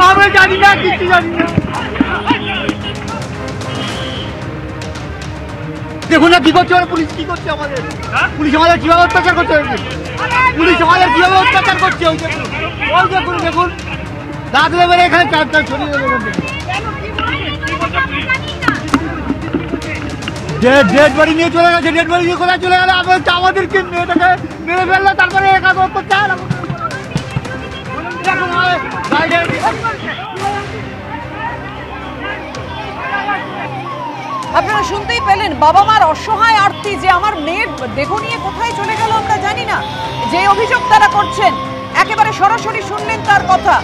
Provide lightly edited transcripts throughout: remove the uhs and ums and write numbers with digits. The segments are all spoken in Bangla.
আমরা জানি না, কিছু জানি না। দেখুন না কি করছে পুলিশ, কি করছে আমাদের পুলিশ, আমাদের কিভাবে অত্যাচার করছে, পুলিশ আমাদের কিভাবে অত্যাচার করছে। ওই দেখুন, দেখুন দাঁতলে বেড়ে এখানে চারটা ছড়িয়ে দেবে। ডেড বডি নিয়ে চলে গেছে, ডেড বডি নিয়ে কোথায় চলে গেল? আমাদেরকে মেয়েটাকে মেরে ফেললো, তারপরে একা অত্যাচার। আপনারা শুনতেই পেলেন বাবা মার অসহায় আর্তি, যে আমার মেয়ের দেহ নিয়ে কোথায় চলে গেল আমরা জানি না। যে অভিযোগ তারা করছেন একেবারে সরাসরি শুনলেন তার কথা।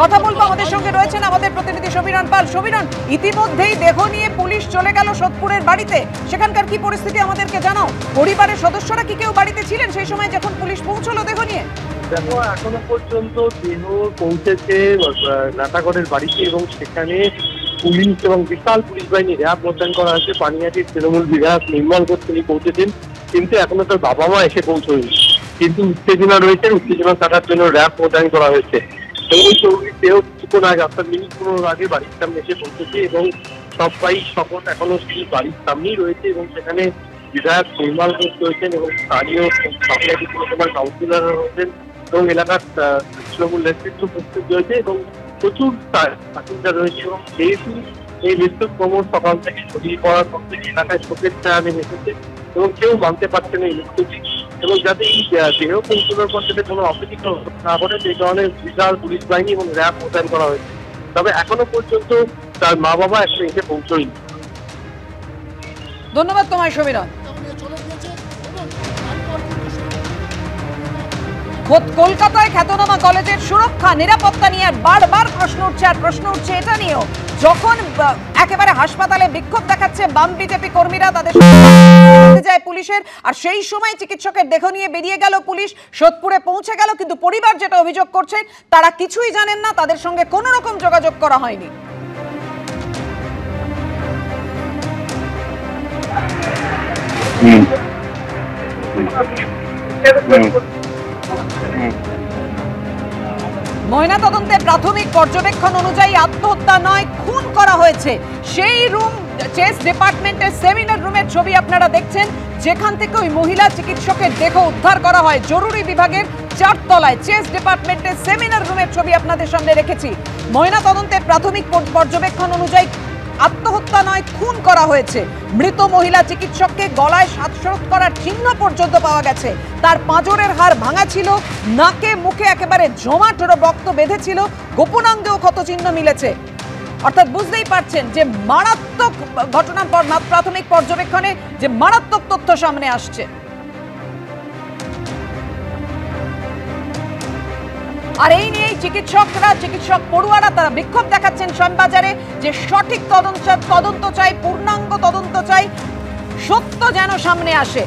কথা বলবো, আমাদের সঙ্গে রয়েছেন আমাদের প্রতিনিধি সমীরণ পাল। সমীরণ, ইতিমধ্যেই দেহ নিয়ে পুলিশ চলে গেল সোদপুরের বাড়িতে, সেখানকার কি পরিস্থিতি আমাদেরকে জানাও। পরিবারের সদস্যরা কি কেউ বাড়িতে ছিলেন সেই সময় যখন পুলিশ পৌঁছলো দেহ নিয়ে? দেখো, এখনো পর্যন্ত দেহ পৌঁছেছে নাটাগড়ের বাড়িতে এবং সেখানে পুলিশ এবং বিশাল পুলিশ বাহিনী র্যাব মোতায়েন করা হয়েছে। পানিহাটির তৃণমূল বিধায়ক নির্মল ঘোষ তিনি পৌঁছেছেন, কিন্তু এখনো তার বাবা মা এসে পৌঁছয়নি। কিন্তু উত্তেজনা রয়েছে, উত্তেজনা কাটার জন্য র্যাব মোতায়েন করা হয়েছে। এবং চৌধুরী দেহ কিছুক্ষণ আগে, আপনার মিনিট 15 আগে বাড়ির সামনে এসে পৌঁছেছে এবং সবাই শপথ এখনো সেই বাড়ির সামনেই রয়েছে এবং সেখানে বিধায়ক নির্মল ঘোষ রয়েছেন এবং স্থানীয় পানিহাটি পুরসভার কাউন্সিলররা রয়েছেন এবং এলাকার তৃণমূল নেতৃত্ব উপস্থিত রয়েছে এবং প্রচুর বাসিন্দা রয়েছে। এবং যেহেতু এই মৃত্যুর খবর সকাল থেকে ছড়িয়ে পড়ার পর থেকে এলাকায় শোকের ছায়া নেমে এসেছে এবং কেউ মানতে পারছে না এই মৃত্যুটি, এবং যাতে এই দেহ পৌঁছানোর পর যাতে কোনো অপ্রীতিকর না ঘটে সেই কারণে বিশাল পুলিশ বাহিনী এবং র্যাব মোতায়েন করা হয়েছে। তবে এখনো পর্যন্ত তার মা বাবা এখন এসে পৌঁছয়নি। ধন্যবাদ তোমায় সমীরণ। কলকাতায় খ্যাতনামা কলেজের সুরক্ষা নিরাপত্তা নিয়ে বারবার প্রশ্ন উঠছে, আর প্রশ্ন উঠছে এটা নিয়েও যখন একেবারে হাসপাতালে বিক্ষোভ দেখাচ্ছে বাম বিজেপি কর্মীরা, তাদের যায় পুলিশের, আর সেই সময় চিকিৎসকের দেহ নিয়ে বেরিয়ে গেল পুলিশ, সোদপুরে পৌঁছে গেল, কিন্তু পরিবার যেটা অভিযোগ করছেন তারা কিছুই জানেন না, তাদের সঙ্গে কোনো রকম যোগাযোগ করা হয়নি। ময়নাতদন্তে প্রাথমিক পর্যবেক্ষণ অনুযায়ী আত্মহত্যা নয়, খুন করা হয়েছে। সেই রুম চেস ডিপার্টমেন্টের সেমিনার রুমের ছবি আপনারা দেখছেন, যেখান থেকে ওই মহিলা চিকিৎসকের দেহ উদ্ধার করা হয় জরুরি বিভাগের 4 তলায়। চেস ডিপার্টমেন্টের সেমিনার রুমের ছবি আপনাদের সামনে রেখেছি। ময়নাতদন্তে প্রাথমিক পর্যবেক্ষণ অনুযায়ী আত্মহত্যা নয়, খুন করা হয়েছে। মৃত মহিলা চিকিৎসককে গলায় শ্বাসরোধ করার চিহ্ন পর্যন্ত পাওয়া গেছে। তার পাঁজরের হাড় ভাঙা ছিল, নাকে মুখে একেবারে জমাট রক্ত বেঁধেছিল, গোপনাঙ্গেও ক্ষতচিহ্ন মিলেছে। অর্থাৎ বুঝতেই পারছেন যে মারাত্মক ঘটনা, প্রাথমিক পর্যবেক্ষণে যে মারাত্মক তথ্য সামনে আসছে। আর এই নিয়েই চিকিৎসক পড়ুয়ারা তারা বিক্ষোভ দেখাচ্ছেন শ্যামবাজারে, যে সঠিক তদন্ত চাই, পূর্ণাঙ্গ তদন্ত চাই, সত্য যেন সামনে আসে।